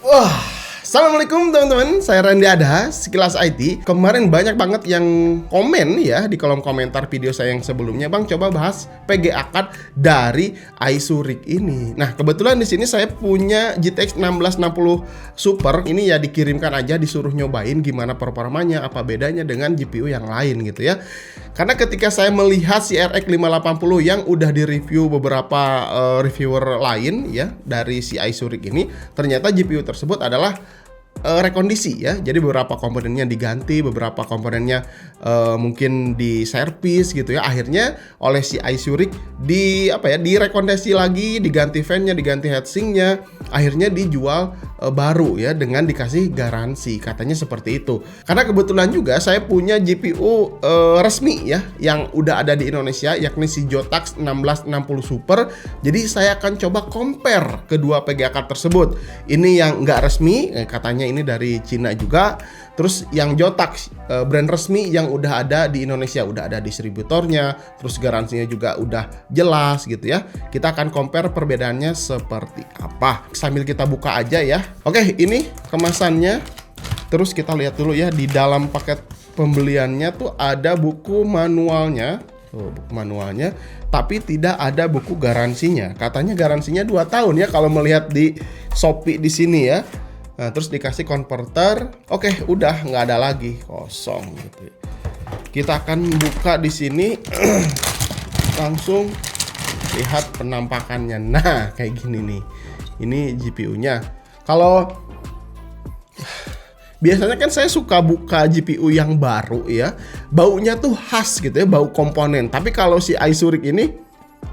Wah, assalamualaikum teman-teman, saya Randy Adha, Sekilas IT. Kemarin banyak banget yang komen ya di kolom komentar video saya yang sebelumnya, Bang coba bahas PGA card dari iSuric ini. Nah kebetulan di sini saya punya GTX 1660 Super, ini ya dikirimkan aja, disuruh nyobain gimana performanya, apa bedanya dengan GPU yang lain gitu ya. Karena ketika saya melihat si RX 580 yang udah di-review beberapa reviewer lain ya dari si iSuric ini, ternyata GPU tersebut adalah rekondisi ya. Jadi beberapa komponennya diganti, beberapa komponennya mungkin di servis gitu ya. Akhirnya oleh si iSuric direkondisi lagi, diganti fan-nya, diganti heatsinknya, akhirnya dijual baru ya dengan dikasih garansi, katanya seperti itu. Karena kebetulan juga saya punya GPU resmi ya yang udah ada di Indonesia, yakni si Jotax 1660 Super. Jadi saya akan coba compare kedua PGA card tersebut. Ini yang nggak resmi, katanya ini dari Cina juga. Terus yang Jotax brand resmi yang udah ada di Indonesia, udah ada distributornya, terus garansinya juga udah jelas gitu ya. Kita akan compare perbedaannya seperti apa. Sambil kita buka aja ya. Oke, ini kemasannya. Terus kita lihat dulu ya, di dalam paket pembeliannya tuh ada buku manualnya. Buku manualnya, tapi tidak ada buku garansinya. Katanya garansinya 2 tahun ya kalau melihat di Shopee di sini ya. Nah, terus dikasih konverter. Oke, udah nggak ada lagi, kosong gitu. Kita akan buka di sini. Langsung lihat penampakannya. Nah, kayak gini nih. Ini GPU-nya. Kalau biasanya kan saya suka buka GPU yang baru ya, baunya tuh khas gitu ya, bau komponen. Tapi kalau si iSuric ini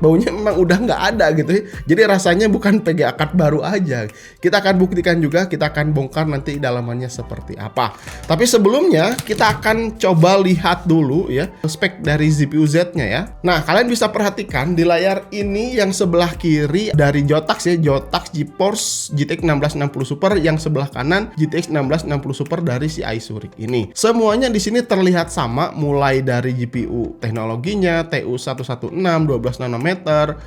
baunya memang udah nggak ada gitu ya. Jadi rasanya bukan PGA card baru aja. Kita akan buktikan juga, kita akan bongkar nanti dalamannya seperti apa. Tapi sebelumnya kita akan coba lihat dulu ya spek dari CPU Z-nya ya. Nah, kalian bisa perhatikan di layar ini yang sebelah kiri dari Jotax ya, Jotax GeForce GTX 1660 Super, yang sebelah kanan GTX 1660 Super dari si iSuric ini. Semuanya di sini terlihat sama, mulai dari GPU teknologinya TU116 12 nanometer,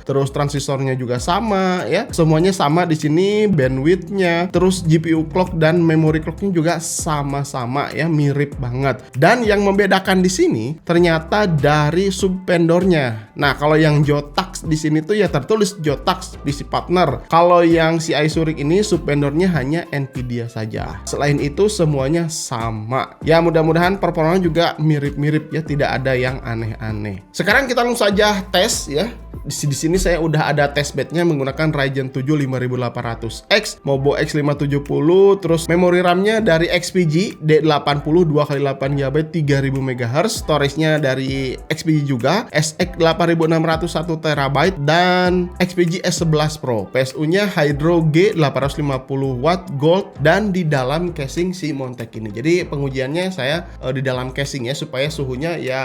terus transistornya juga sama ya, semuanya sama di sini, bandwidthnya, terus GPU clock dan memory clocknya juga sama-sama ya, mirip banget. Dan yang membedakan di sini ternyata dari subvendornya. Nah, kalau yang Jotax di sini tuh ya tertulis Jotax PC partner. Kalau yang si iSuric ini subvendornya hanya Nvidia saja. Selain itu semuanya sama. Ya mudah-mudahan performanya juga mirip-mirip ya, tidak ada yang aneh-aneh. Sekarang kita langsung saja tes ya. Di sini saya udah ada testbednya menggunakan Ryzen 7 5800X, Mobo X570, terus memori RAM-nya dari XPG D80 2x8GB 3000 MHz, storage-nya dari XPG juga, SX 8600 1TB dan XPG S11 Pro. PSU-nya Hydro G850W Gold dan di dalam casing si Montec ini. Jadi pengujiannya saya di dalam casing ya, supaya suhunya ya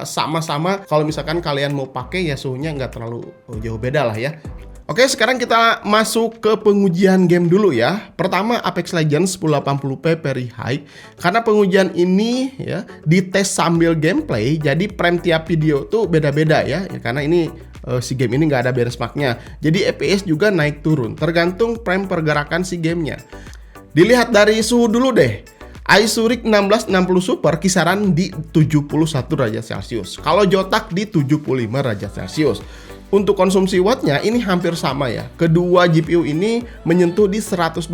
sama-sama. Kalau misalkan kalian mau pakai ya suhunya nggak terlalu jauh beda lah ya. Oke, sekarang kita masuk ke pengujian game dulu ya. Pertama Apex Legends 1080p very high. Karena pengujian ini ya dites sambil gameplay, jadi frame tiap video tuh beda-beda ya. Karena ini si game ini nggak ada benchmarknya. Jadi FPS juga naik turun tergantung frame pergerakan si gamenya. Dilihat dari suhu dulu deh. iSuric 1660 Super kisaran di 71 derajat Celcius. Kalau Jotax di 75 derajat Celcius. Untuk konsumsi wattnya ini hampir sama ya. Kedua GPU ini menyentuh di 120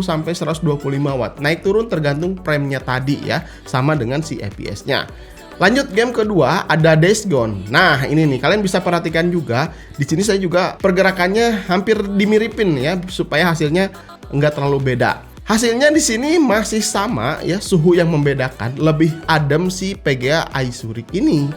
sampai 125 watt. Naik turun tergantung frame-nya tadi ya, sama dengan si FPS-nya. Lanjut game kedua ada Days Gone. Nah, ini nih kalian bisa perhatikan juga. Di sini saya juga pergerakannya hampir dimiripin ya, supaya hasilnya nggak terlalu beda. Hasilnya di sini masih sama ya, suhu yang membedakan, lebih adem si PGA iSuric ini.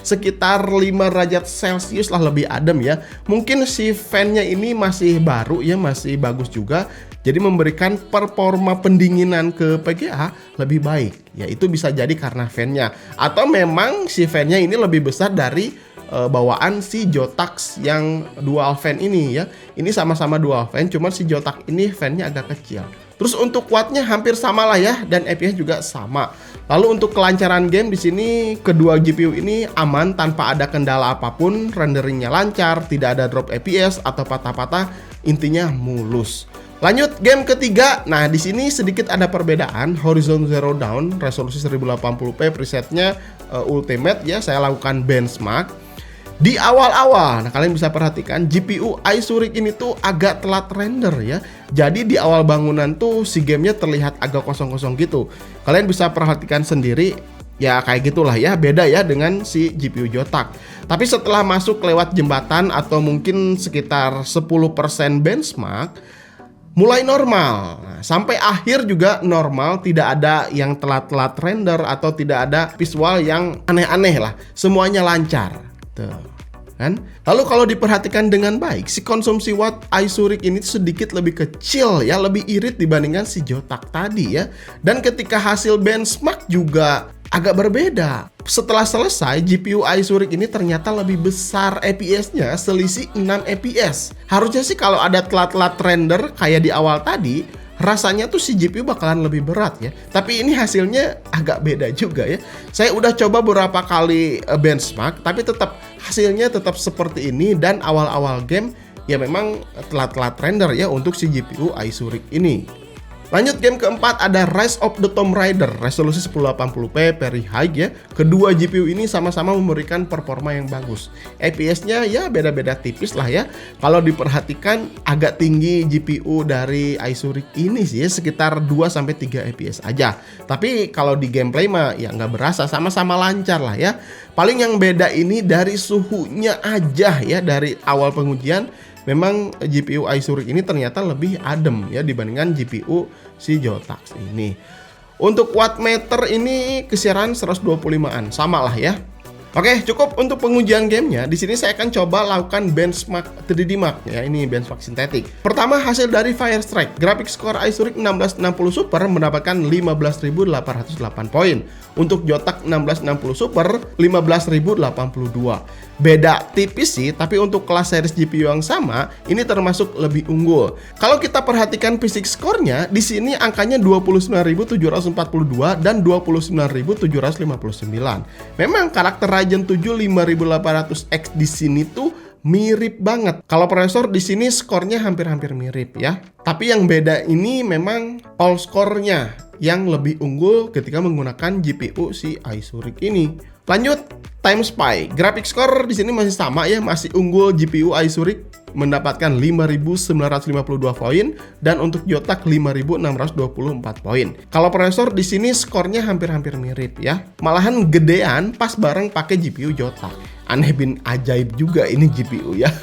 Sekitar 5 derajat Celcius lah lebih adem ya. Mungkin si fan-nya ini masih baru ya, masih bagus juga. Jadi memberikan performa pendinginan ke PGA lebih baik. Ya itu bisa jadi karena fan-nya. Atau memang si fan-nya ini lebih besar dari bawaan si Jotax yang dual fan ini ya. Ini sama-sama dual fan, cuman si Jotax ini fan-nya agak kecil. Terus untuk wattnya hampir sama lah ya, dan FPS juga sama. Lalu untuk kelancaran game di sini kedua GPU ini aman tanpa ada kendala apapun, renderingnya lancar, tidak ada drop FPS atau patah-patah, intinya mulus. Lanjut game ketiga. Nah, di sini sedikit ada perbedaan. Horizon Zero Dawn resolusi 1080p, presetnya Ultimate ya. Saya lakukan benchmark. Di awal-awal, nah kalian bisa perhatikan GPU Ice ini tuh agak telat render ya. Jadi di awal bangunan tuh si gamenya terlihat agak kosong-kosong gitu. Kalian bisa perhatikan sendiri, ya kayak gitulah ya, beda ya dengan si GPU Zotac. Tapi setelah masuk lewat jembatan atau mungkin sekitar 10% benchmark, mulai normal. Nah, sampai akhir juga normal, tidak ada yang telat-telat render atau tidak ada visual yang aneh-aneh lah. Semuanya lancar. Kan? Lalu kalau diperhatikan dengan baik, si konsumsi watt Ice ini sedikit lebih kecil ya, lebih irit dibandingkan si Zotac tadi ya. Dan ketika hasil benchmark juga agak berbeda. Setelah selesai, GPU Ice ini ternyata lebih besar FPS-nya, selisih 6 FPS. Harusnya sih kalau ada telat-telat render kayak di awal tadi, rasanya tuh si GPU bakalan lebih berat ya. Tapi ini hasilnya agak beda juga ya. Saya udah coba beberapa kali benchmark, tapi tetap hasilnya tetap seperti ini. Dan awal-awal game ya memang telat-telat render ya untuk si GPU Ice ini. Lanjut game keempat ada Rise of the Tomb Raider, resolusi 1080p very high ya. Kedua GPU ini sama-sama memberikan performa yang bagus. FPS-nya ya beda-beda tipis lah ya. Kalau diperhatikan agak tinggi GPU dari Ice ini sih ya, sekitar 2-3 FPS aja. Tapi kalau di gameplay mah ya nggak berasa, sama-sama lancar lah ya. Paling yang beda ini dari suhunya aja ya. Dari awal pengujian memang GPU Ice ini ternyata lebih adem ya dibandingkan GPU si Zotac ini. Untuk wattmeter ini kisaran 125-an, sama lah ya. Oke, cukup untuk pengujian gamenya. Di sini saya akan coba lakukan benchmark 3D Mark ya, ini benchmark sintetik. Pertama, hasil dari Firestrike, graphics score Ice 1660 Super mendapatkan 15.808 poin. Untuk Zotac 1660 Super 15.082. Beda tipis sih, tapi untuk kelas series GPU yang sama, ini termasuk lebih unggul. Kalau kita perhatikan physics score-nya, di sini angkanya 29.742 dan 29.759. Memang karakter Ryzen 7 5800X di sini tuh mirip banget. Kalau prosesor di sini skornya hampir-hampir mirip ya. Tapi yang beda ini memang all score-nya yang lebih unggul ketika menggunakan GPU si Ice ini. Lanjut, Time Spy. Graphics score di sini masih sama ya, masih unggul GPU Ice mendapatkan 5.952 poin dan untuk Zotac 5.624 poin. Kalau prosesor di sini skornya hampir-hampir mirip ya. Malahan gedean pas bareng pakai GPU Zotac. Aneh bin ajaib juga ini GPU ya.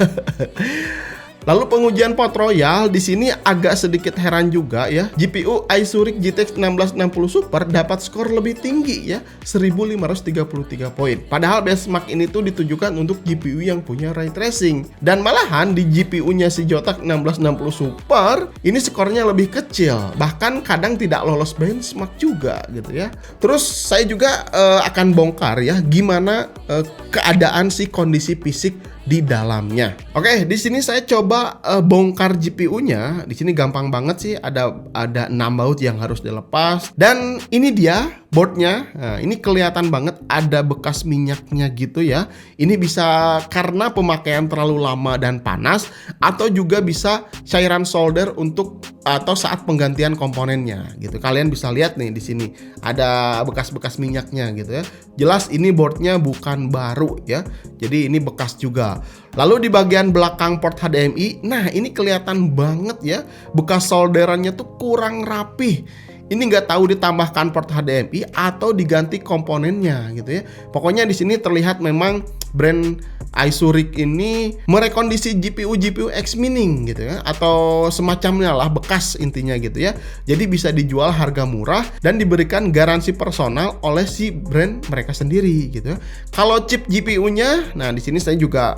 Lalu pengujian Port Royal di sini agak sedikit heran juga ya. GPU Ice GTX 1660 Super dapat skor lebih tinggi ya, 1533 poin. Padahal benchmark ini tuh ditujukan untuk GPU yang punya ray tracing. Dan malahan di GPU-nya si Zotac 1660 Super ini skornya lebih kecil, bahkan kadang tidak lolos benchmark juga gitu ya. Terus saya juga akan bongkar ya gimana keadaan si kondisi fisik di dalamnya. Oke, di sini saya coba bongkar GPU-nya. Di sini gampang banget sih, ada 6 baut yang harus dilepas. Dan ini dia boardnya. Nah, ini kelihatan banget ada bekas minyaknya gitu ya. Ini bisa karena pemakaian terlalu lama dan panas, atau juga bisa cairan solder untuk atau saat penggantian komponennya gitu. Kalian bisa lihat nih di sini ada bekas-bekas minyaknya gitu ya. Jelas ini boardnya bukan baru ya. Jadi ini bekas juga. Lalu di bagian belakang port HDMI, nah ini kelihatan banget ya, bekas solderannya tuh kurang rapih. Ini nggak tahu ditambahkan port HDMI atau diganti komponennya gitu ya. Pokoknya di sini terlihat memang brand Ice ini merekondisi GPU X Mining gitu ya, atau semacamnya lah, bekas intinya gitu ya. Jadi bisa dijual harga murah dan diberikan garansi personal oleh si brand mereka sendiri gitu ya. Kalau chip GPU-nya, nah di sini saya juga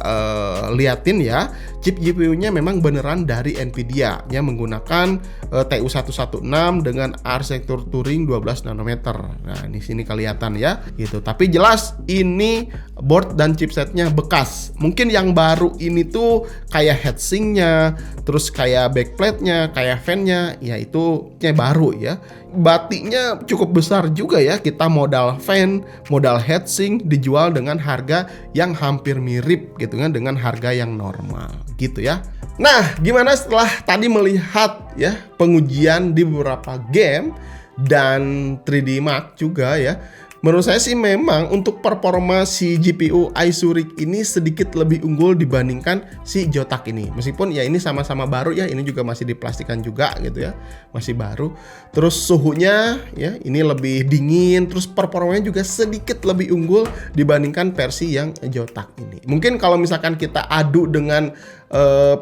liatin ya, chip GPU-nya memang beneran dari Nvidia ya, menggunakan TU116 dengan arsitektur Turing 12 nanometer. Nah di sini kelihatan ya gitu. Tapi jelas ini board dan chipsetnya bekas. Mungkin yang baru ini tuh kayak heatsinknya, terus kayak backplate-nya, kayak fan-nya, ya itu baru ya. Batiknya cukup besar juga ya, kita modal fan, modal heatsink dijual dengan harga yang hampir mirip gitu kan dengan harga yang normal gitu ya. Nah, gimana setelah tadi melihat ya pengujian di beberapa game dan 3D Mark juga ya. Menurut saya sih memang untuk performa si GPU Isurix ini sedikit lebih unggul dibandingkan si Zotac ini. Meskipun ya ini sama-sama baru ya, ini juga masih diplastikan juga gitu ya, masih baru. Terus suhunya ya ini lebih dingin, terus performanya juga sedikit lebih unggul dibandingkan versi yang Zotac ini. Mungkin kalau misalkan kita adu dengan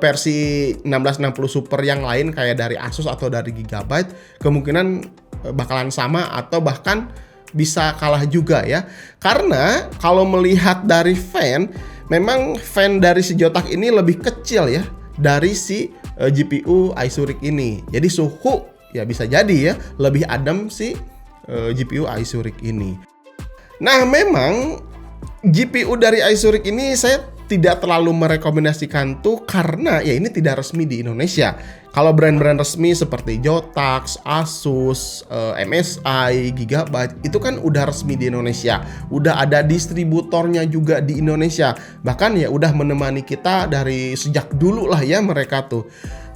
versi 1660 Super yang lain kayak dari Asus atau dari Gigabyte, kemungkinan bakalan sama atau bahkan bisa kalah juga ya. Karena kalau melihat dari fan, memang fan dari si Zotac ini lebih kecil ya dari si GPU Isurix ini. Jadi suhu ya bisa jadi ya lebih adem si GPU Isurix ini. Nah, memang GPU dari Isurix ini saya tidak terlalu merekomendasikan tuh karena ya ini tidak resmi di Indonesia. Kalau brand-brand resmi seperti Zotac, Asus, MSI, Gigabyte itu kan udah resmi di Indonesia, udah ada distributornya juga di Indonesia. Bahkan ya udah menemani kita dari sejak dulu lah ya mereka tuh.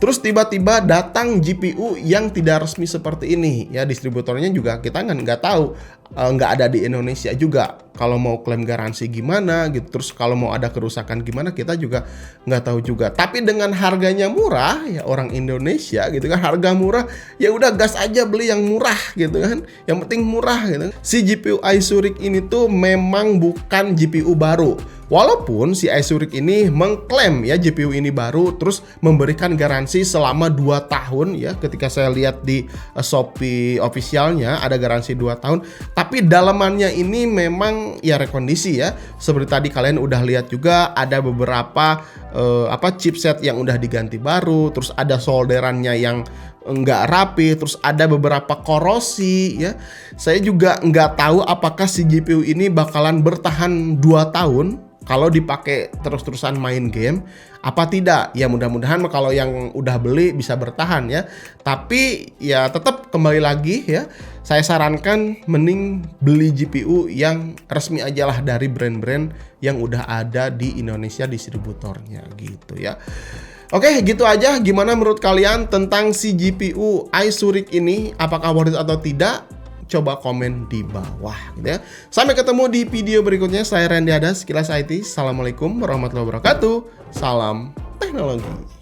Terus tiba-tiba datang GPU yang tidak resmi seperti ini ya, distributornya juga kita nggak tahu, nggak ada di Indonesia juga. Kalau mau klaim garansi gimana gitu, terus kalau mau ada kerusakan gimana kita juga nggak tahu juga. Tapi dengan harganya murah ya, orang Indonesia gitu kan, harga murah ya udah gas aja beli yang murah gitu kan, yang penting murah gitu. Si GPU Isurix ini tuh memang bukan GPU baru. Walaupun si Isurix ini mengklaim ya GPU ini baru, terus memberikan garansi selama 2 tahun ya. Ketika saya lihat di Shopee officialnya ada garansi 2 tahun, tapi dalamannya ini memang ya rekondisi ya. Seperti tadi kalian udah lihat juga ada beberapa chipset yang udah diganti baru, terus ada solderannya yang nggak rapi, terus ada beberapa korosi ya. Saya juga nggak tahu apakah si GPU ini bakalan bertahan 2 tahun kalau dipakai terus-terusan main game apa tidak. Ya mudah-mudahan kalau yang udah beli bisa bertahan ya. Tapi ya tetap kembali lagi ya, saya sarankan mending beli GPU yang resmi aja lah dari brand-brand yang udah ada di Indonesia distributornya gitu ya. Oke, gitu aja. Gimana menurut kalian tentang si GPU Isurix ini? Apakah worth it atau tidak? Coba komen di bawah gitu ya. Sampai ketemu di video berikutnya. Saya Randy Hadas, Kilas IT. Assalamualaikum warahmatullahi wabarakatuh. Salam teknologi.